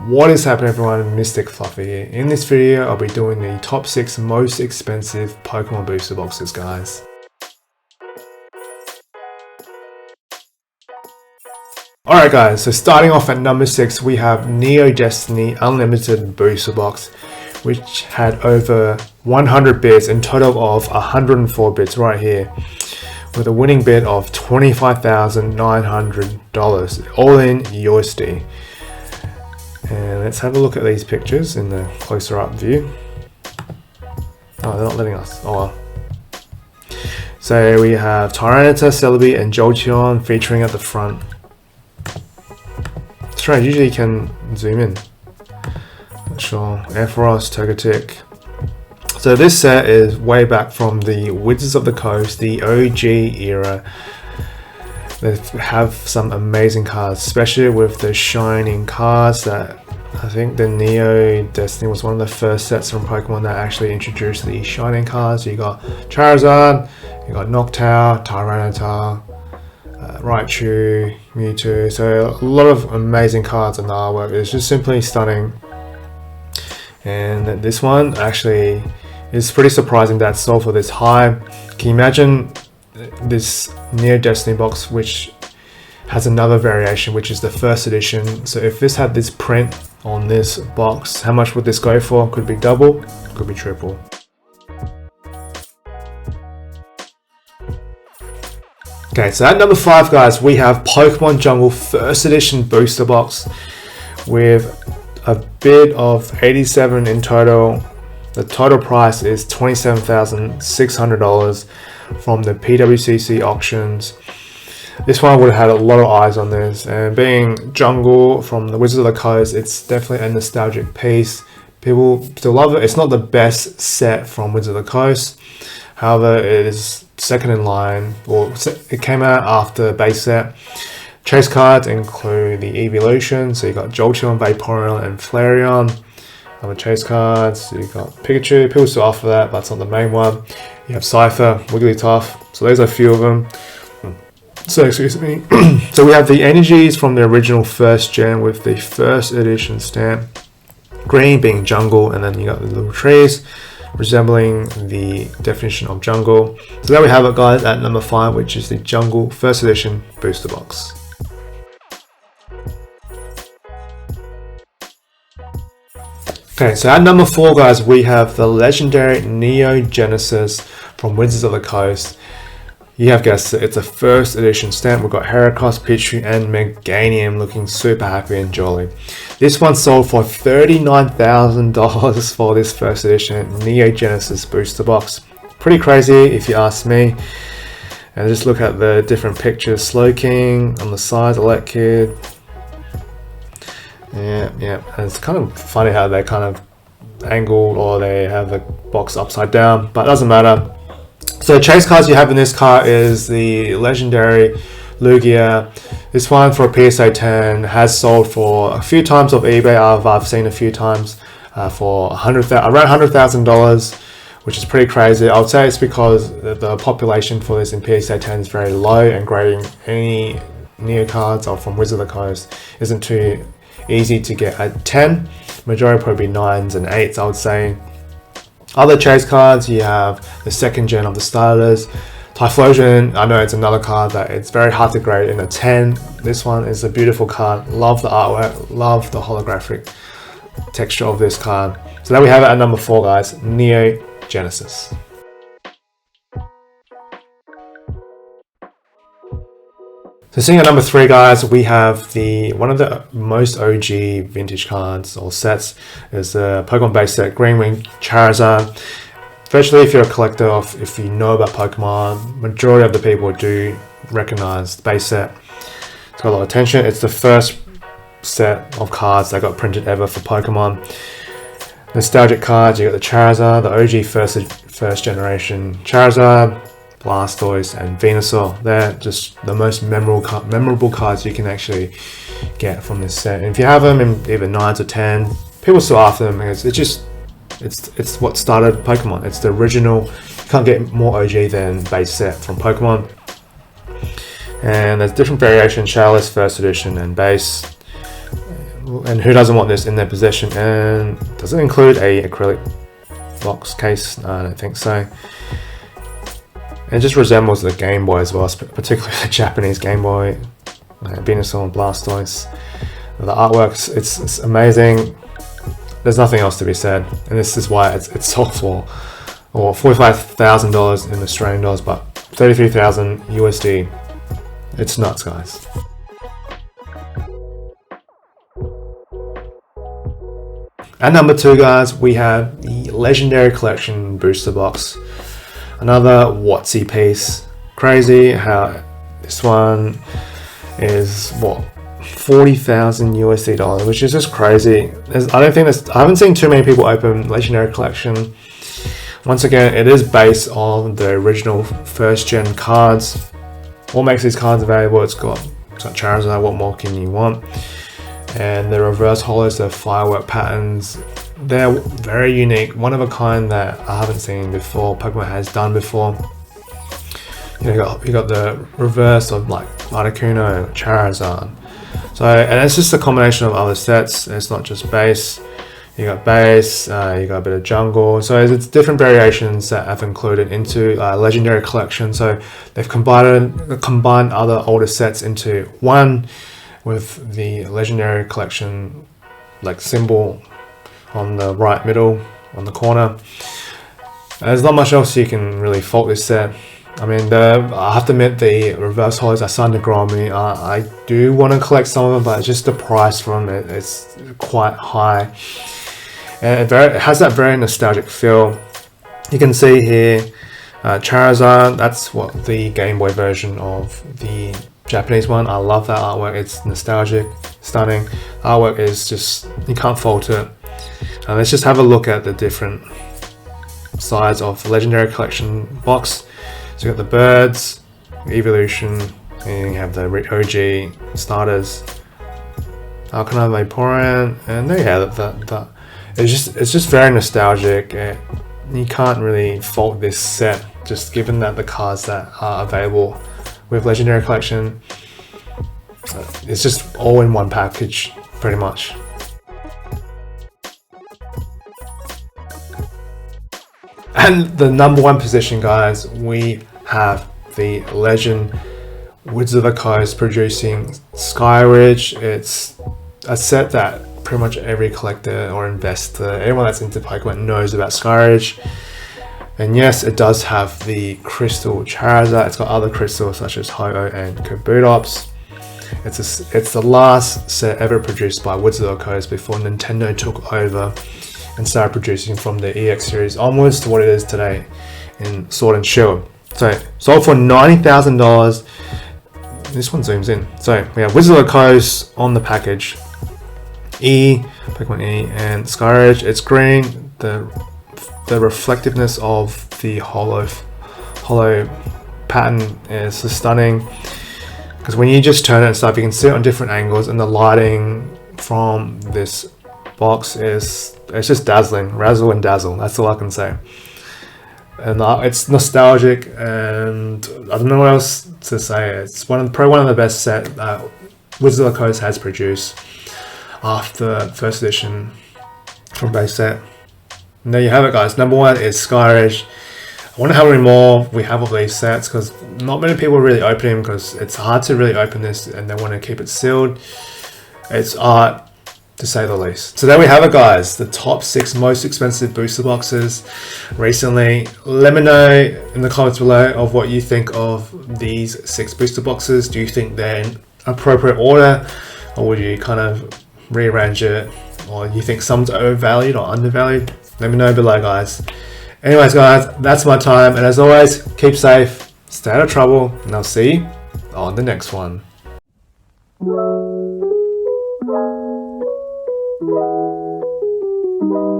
What is happening, everyone? Mystic Fluffy here. In this video, I'll be doing the top 6 most expensive Pokemon booster boxes, guys. Alright guys, so starting off at number 6, we have Neogenesis Unlimited Booster Box, which had over 100 bits, in total of 104 bits right here, with a winning bid of $25,900, all in USD. And let's have a look at these pictures in the closer up view. Oh, they're not letting us. Oh well. So we have Tyranitar, Celebi, and Jolteon featuring at the front. Strange, usually you can zoom in. Not sure. Ampharos, Togetic. So this set is way back from the Wizards of the Coast, the OG era. They have some amazing cards, especially with the shining cards that I think the Neogenesis was one of the first sets from Pokemon that actually introduced the shining cards. You got Charizard, you got Noctowl, Tyranitar, Raichu, Mewtwo. So a lot of amazing cards in the artwork. It's just simply stunning. And this one actually is pretty surprising that it sold for this high. Can you imagine this Neogenesis box, which has another variation, which is the first edition? So if this had this print on this box, how much would this go for? Could be double, could be triple. Okay, so at number 5, guys, we have Pokemon Jungle first edition booster box with a bid of 87 in total. The total price is $27,600 from the PWCC auctions. This one would have had a lot of eyes on this, and being Jungle from the Wizards of the Coast, it's definitely a nostalgic piece. People still love it. It's not the best set from Wizards of the Coast, however it is second in line. Well, it came out after base set. Chase cards include the Evolution, so you got Jolteon, Vaporeon, and Flareon. Other chase cards, you got Pikachu. People still offer that, but it's not the main one. You have Cypher, Wigglytuff. So there's a few of them. So excuse me. So we have the energies from the original first gen with the first edition stamp. Green being jungle, and then you got the little trees resembling the definition of jungle. So there we have it, guys, at number 5, which is the Jungle first edition booster box. Okay, so at number 4, guys, we have the legendary Neogenesis from Wizards of the Coast. You have guessed it, it's a first edition stamp. We've got Heracross, Pichu, and Meganium looking super happy and jolly. This one sold for $39,000 for this first edition Neogenesis booster box. Pretty crazy if you ask me. And just look at the different pictures. Slowking on the sides, Elekid. Yeah, and it's kind of funny how they kind of angled, or they have the box upside down, but it doesn't matter. So chase cards you have in this card is the legendary Lugia. This one for a PSA 10 has sold for a few times off eBay. I've seen a few times for around $100,000, which is pretty crazy. I would say it's because the population for this in PSA 10 is very low, and grading any Neo cards or from Wizard of the Coast isn't too easy to get at 10. Majority probably 9s and 8s, I would say. Other chase cards, you have the second gen of the starters. Typhlosion, I know it's another card that it's very hard to grade in a 10. This one is a beautiful card. Love the artwork, love the holographic texture of this card. So there we have it at number 4, guys, Neogenesis. So seeing at number 3, guys, we have one of the most OG vintage cards or sets is the Pokemon base set, Green Wing Charizard. Virtually, if you're a collector, if you know about Pokemon, majority of the people do recognize the base set. It's got a lot of attention. It's the first set of cards that got printed ever for Pokemon. Nostalgic cards, you got the Charizard, the OG first generation Charizard, Blastoise, and Venusaur. They're just the most memorable cards you can actually get from this set. And if you have them in either 9s or 10, people still after them because it's what started Pokemon. It's the original. You can't get more OG than base set from Pokemon. And there's different variations: Shadowless, first edition, and base. And who doesn't want this in their possession? And does it include a acrylic box case? No, I don't think so. It just resembles the Game Boy as well, particularly the Japanese Game Boy, Venusaur and Blastoise. The artwork, it's amazing. There's nothing else to be said, and this is why it's sold for $45,000 in Australian dollars, but 33,000 USD. It's nuts, guys. At number 2, guys, we have the Legendary Collection booster box. Another Watsy piece. Crazy how this one is what, 40,000 USD dollars, which is just crazy. I haven't seen too many people open Legendary Collection. Once again, it is based on the original first gen cards. What makes these cards available? It's got Charizard. What more can you want? And the reverse holos, the firework patterns, they're very unique, one of a kind that I haven't seen before. Pokemon has done before. You got the reverse of like Articuno, Charizard. So, and it's just a combination of other sets. It's not just base. You got base, you got a bit of jungle. So it's different variations that I've included into Legendary Collection. So they've combined other older sets into one, with the Legendary Collection like symbol on the right middle on the corner. There's not much else you can really fault this set. I mean, I have to admit, the reverse holos are starting to grow on me. I do want to collect some of them, but just the price for them, it's quite high. And it has that very nostalgic feel. You can see here, Charizard, that's what the Game Boy version of the Japanese one. I love that artwork. It's nostalgic, stunning. Artwork is just, you can't fault it. Let's just have a look at the different sides of the Legendary Collection box. So you got the birds, evolution, and you have the OG starters, Arcanine, Vaporeon, and there you have that. It's just very nostalgic. You can't really fault this set, just given that the cards that are available with Legendary Collection, it's just all in one package, pretty much. And the number 1 position, guys, we have the Legend Wizards of the Coast producing Skyridge. It's a set that pretty much every collector or investor, everyone that's into Pokemon knows about Skyridge. And yes, it does have the Crystal Charizard. It's got other crystals such as Ho-Oh and Kabutops. It's the last set ever produced by Wizards of the Coast before Nintendo took over and started producing from the EX series onwards to what it is today in Sword and Shield. So sold for $90,000. This one zooms in. So we have Wizards of the Coast on the package. Pokemon E, and Skyridge. It's green. The reflectiveness of the holo pattern is just stunning, because when you just turn it and stuff, you can see it on different angles, and the lighting from this box it's just dazzling. Razzle and dazzle, that's all I can say. And it's nostalgic, and I don't know what else to say. It's probably one of the best set Wizards of the Coast has produced after first edition from base set. And there you have it, guys. Number 1 is Skyridge. I wonder how many more we have of these sets, because not many people really open them, because it's hard to really open this and they want to keep it sealed. It's art, to say the least. So there we have it, guys. The top 6 most expensive booster boxes recently. Let me know in the comments below of what you think of these 6 booster boxes. Do you think they're in appropriate order, or would you kind of rearrange it, or you think some's overvalued or undervalued? Let me know below, guys. Anyways, guys, that's my time, and as always, keep safe, stay out of trouble, and I'll see you on the next one. Thank you.